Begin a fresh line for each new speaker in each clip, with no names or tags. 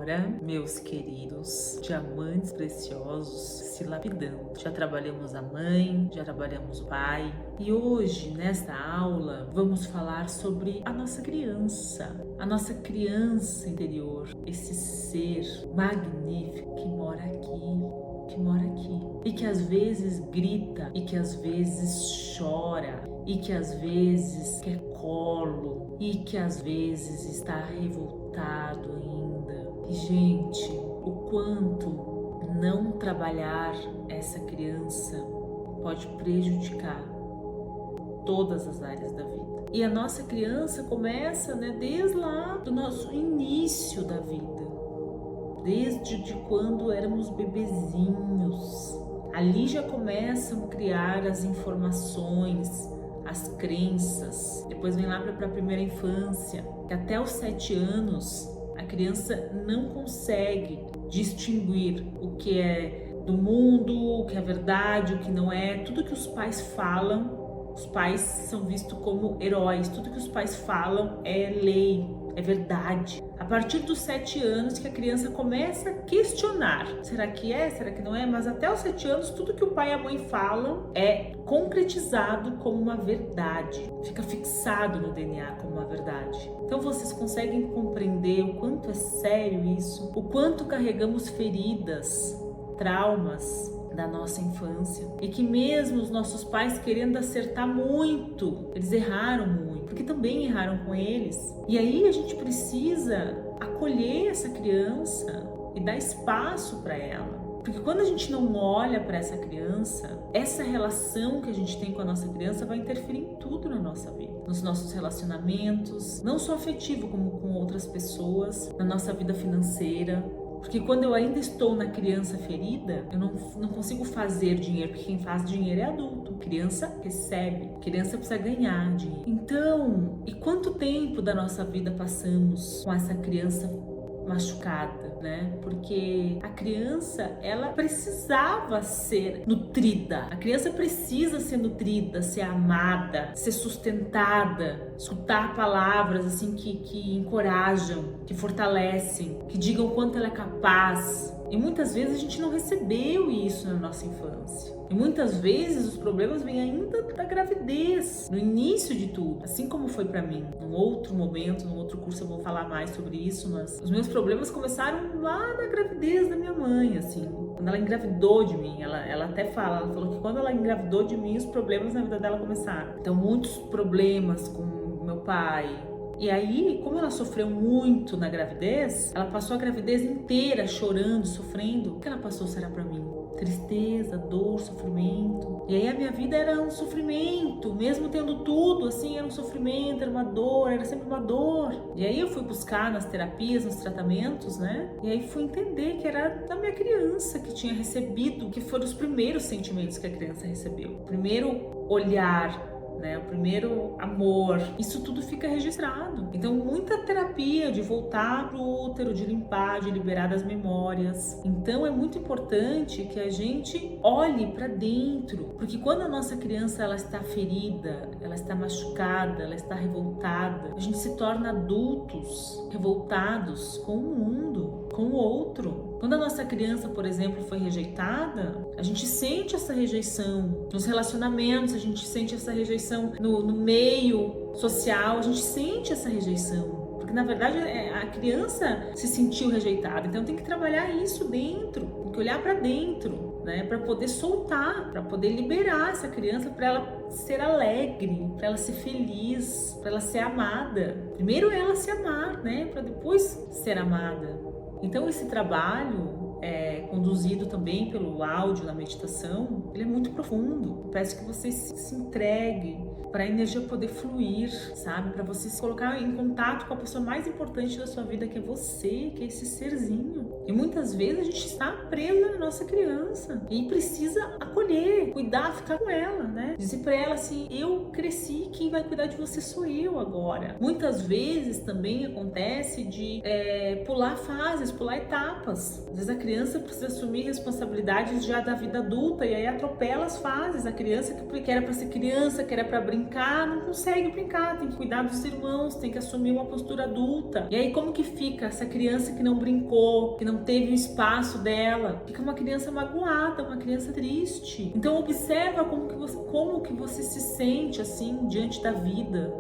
agora, meus queridos diamantes preciosos, se lapidando. Já trabalhamos a mãe, já trabalhamos o pai. E hoje, nesta aula, vamos falar sobre a nossa criança interior, esse ser magnífico que mora aqui e que às vezes grita, e que às vezes chora, e que às vezes quer colo, e que às vezes está revoltado ainda. E gente, o quanto não trabalhar essa criança pode prejudicar todas as áreas da vida. E a nossa criança começa, desde lá do nosso início da vida, desde quando éramos bebezinhos. Ali já começam a criar as informações, as crenças. Depois vem lá para a primeira infância, que até os 7 anos a criança não consegue distinguir o que é do mundo, o que é verdade, o que não é. Tudo que os pais falam, os pais são vistos como heróis. Tudo que os pais falam é lei, é verdade. A partir dos 7 anos que a criança começa a questionar. Será que é? Será que não é? Mas até os 7 anos, tudo que o pai e a mãe falam é concretizado como uma verdade. Fica fixado no DNA como uma verdade. Então vocês conseguem compreender o quanto é sério isso? O quanto carregamos feridas, traumas da nossa infância, e que mesmo os nossos pais querendo acertar muito, eles erraram muito, porque também erraram com eles. E aí a gente precisa acolher essa criança e dar espaço para ela. Porque quando a gente não olha para essa criança, essa relação que a gente tem com a nossa criança vai interferir em tudo na nossa vida, nos nossos relacionamentos, não só afetivo, como com outras pessoas, na nossa vida financeira. Porque quando eu ainda estou na criança ferida, eu não consigo fazer dinheiro, porque quem faz dinheiro é adulto. Criança recebe, criança precisa ganhar dinheiro. Então, e quanto tempo da nossa vida passamos com essa criança machucada, Porque a criança, ela precisava ser nutrida. A criança precisa ser nutrida, ser amada, ser sustentada, escutar palavras assim que encorajam, que fortalecem, que digam o quanto ela é capaz. E muitas vezes a gente não recebeu isso na nossa infância. E muitas vezes os problemas vêm ainda da gravidez, no início de tudo, assim como foi pra mim. Num outro momento, num outro curso eu vou falar mais sobre isso, mas os meus problemas começaram lá na gravidez da minha mãe, assim. Quando ela engravidou de mim, ela até fala, ela falou que quando ela engravidou de mim, os problemas na vida dela começaram. Então, muitos problemas com meu pai. E aí, como ela sofreu muito na gravidez, ela passou a gravidez inteira chorando, sofrendo. O que ela passou será pra mim? Tristeza, dor, sofrimento. E aí a minha vida era um sofrimento, mesmo tendo tudo, assim, era um sofrimento, era uma dor, era sempre uma dor. E aí eu fui buscar nas terapias, nos tratamentos, E aí fui entender que era da minha criança que tinha recebido, que foram os primeiros sentimentos que a criança recebeu. O primeiro olhar, o primeiro amor, isso tudo fica registrado. Então, muita terapia de voltar pro útero, de limpar, de liberar das memórias. Então, é muito importante que a gente olhe para dentro, porque quando a nossa criança ela está ferida, ela está machucada, ela está revoltada, a gente se torna adultos revoltados com o mundo, com o outro. Quando a nossa criança, por exemplo, foi rejeitada, a gente sente essa rejeição nos relacionamentos, a gente sente essa rejeição no meio social, a gente sente essa rejeição. Porque, na verdade, a criança se sentiu rejeitada. Então, tem que trabalhar isso dentro, tem que olhar para dentro, para poder soltar, para poder liberar essa criança, para ela ser alegre, para ela ser feliz, para ela ser amada. Primeiro ela se amar, para depois ser amada. Então esse trabalho conduzido também pelo áudio na meditação, ele é muito profundo. Eu peço que vocês se entreguem para a energia poder fluir, para você se colocar em contato com a pessoa mais importante da sua vida, que é você, que é esse serzinho. E muitas vezes a gente está presa na nossa criança e precisa acolher, cuidar, ficar com ela, Dizer para ela assim, eu cresci, quem vai cuidar de você sou eu agora. Muitas vezes também acontece de pular fases, pular etapas. Às vezes a criança precisa assumir responsabilidades já da vida adulta e aí atropela as fases. A criança que era para ser criança, que era para brincar, brincar, não consegue brincar, tem que cuidar dos irmãos, tem que assumir uma postura adulta. E aí como que fica essa criança que não brincou, que não teve o espaço dela? Fica uma criança magoada, uma criança triste. Então observa como que você se sente assim diante da vida.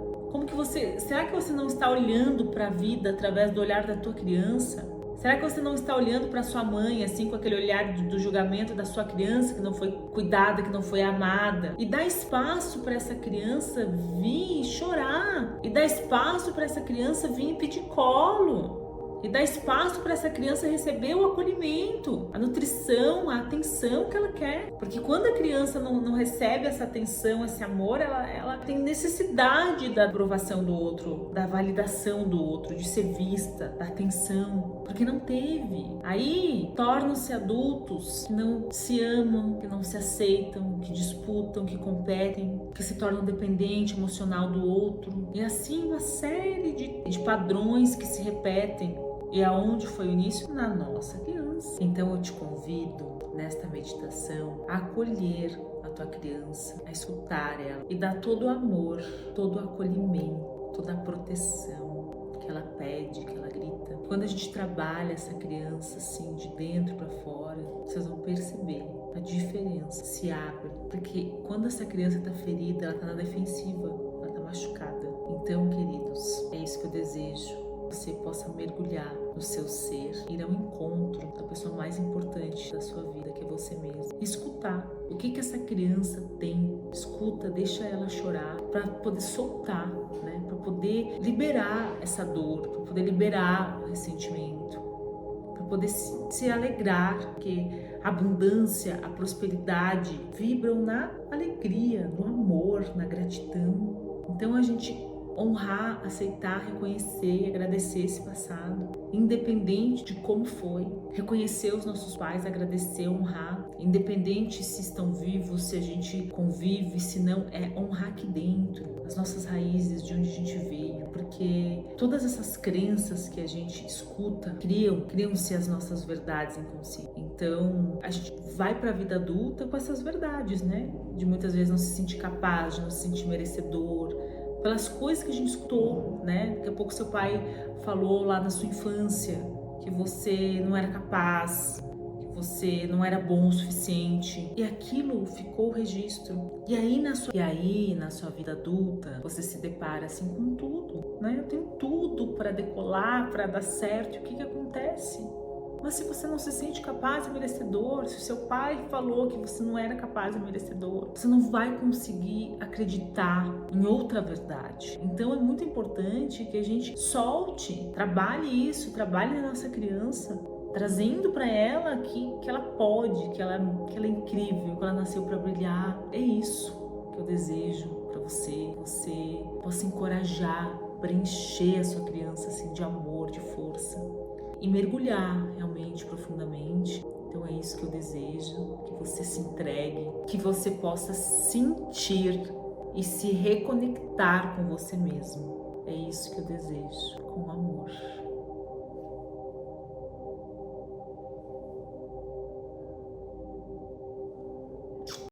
Será que você não está olhando para a vida através do olhar da tua criança? Será que você não está olhando para sua mãe assim com aquele olhar do julgamento da sua criança que não foi cuidada, que não foi amada? E dá espaço para essa criança vir chorar. E dá espaço para essa criança vir pedir colo. E dá espaço para essa criança receber o acolhimento, a nutrição, a atenção que ela quer. Porque quando a criança não recebe essa atenção, esse amor, ela tem necessidade da aprovação do outro, da validação do outro, de ser vista, da atenção. Porque não teve. Aí tornam-se adultos que não se amam, que não se aceitam, que disputam, que competem, que se tornam dependente emocional do outro. E assim uma série de padrões que se repetem. E aonde foi o início? Na nossa criança. Então eu te convido nesta meditação a acolher a tua criança, a escutar ela e dar todo o amor, todo o acolhimento, toda a proteção que ela pede, que ela grita. Quando a gente trabalha essa criança assim de dentro para fora, vocês vão perceber a diferença, se abre, porque quando essa criança está ferida, ela está na defensiva, ela está machucada. Então, queridos, é isso que eu desejo. Você possa mergulhar no seu ser, ir ao encontro da pessoa mais importante da sua vida, que é você mesmo. E escutar o que essa criança tem. Escuta, deixa ela chorar, para poder soltar, né? Para poder liberar essa dor, para poder liberar o ressentimento, para poder se alegrar, porque a abundância, a prosperidade vibram na alegria, no amor, na gratidão. Então a gente honrar, aceitar, reconhecer e agradecer esse passado, independente de como foi. Reconhecer os nossos pais, agradecer, honrar, independente se estão vivos, se a gente convive, se não, é honrar aqui dentro, as nossas raízes, de onde a gente veio, porque todas essas crenças que a gente escuta criam-se as nossas verdades inconscientes. Então, a gente vai para a vida adulta com essas verdades, né? De muitas vezes não se sentir capaz, de não se sentir merecedor, pelas coisas que a gente escutou, né? Daqui a pouco seu pai falou lá na sua infância que você não era capaz, que você não era bom o suficiente, e aquilo ficou o registro. E aí na sua vida adulta, você se depara assim com tudo, né? Eu tenho tudo para decolar, para dar certo. E o que acontece? Mas se você não se sente capaz e merecedor, se o seu pai falou que você não era capaz e merecedor, você não vai conseguir acreditar em outra verdade. Então é muito importante que a gente solte, trabalhe isso, trabalhe na nossa criança, trazendo para ela que ela pode, que ela é incrível, que ela nasceu para brilhar. É isso que eu desejo para você, que você possa encorajar, preencher a sua criança assim, de amor, de força. E mergulhar realmente profundamente. Então é isso que eu desejo, que você se entregue, que você possa sentir e se reconectar com você mesmo. É isso que eu desejo, com amor.